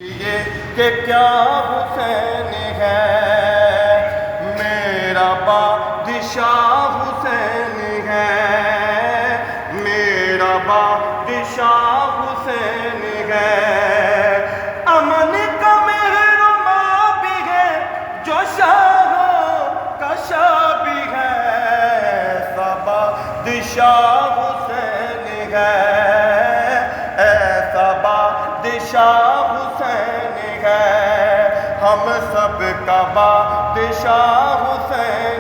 یہ کہ کیا حسین ہے، میرا بادشاہ حسین ہے، میرا بادشاہ حسین ہے، امن کا مہرباں بھی ہے جو شاہوں کا شاہ بھی ہے، ایسا بادشاہ حسین ہے، ایسا بادشاہ حسین ہے، ہم سب کا بادشاہ حسین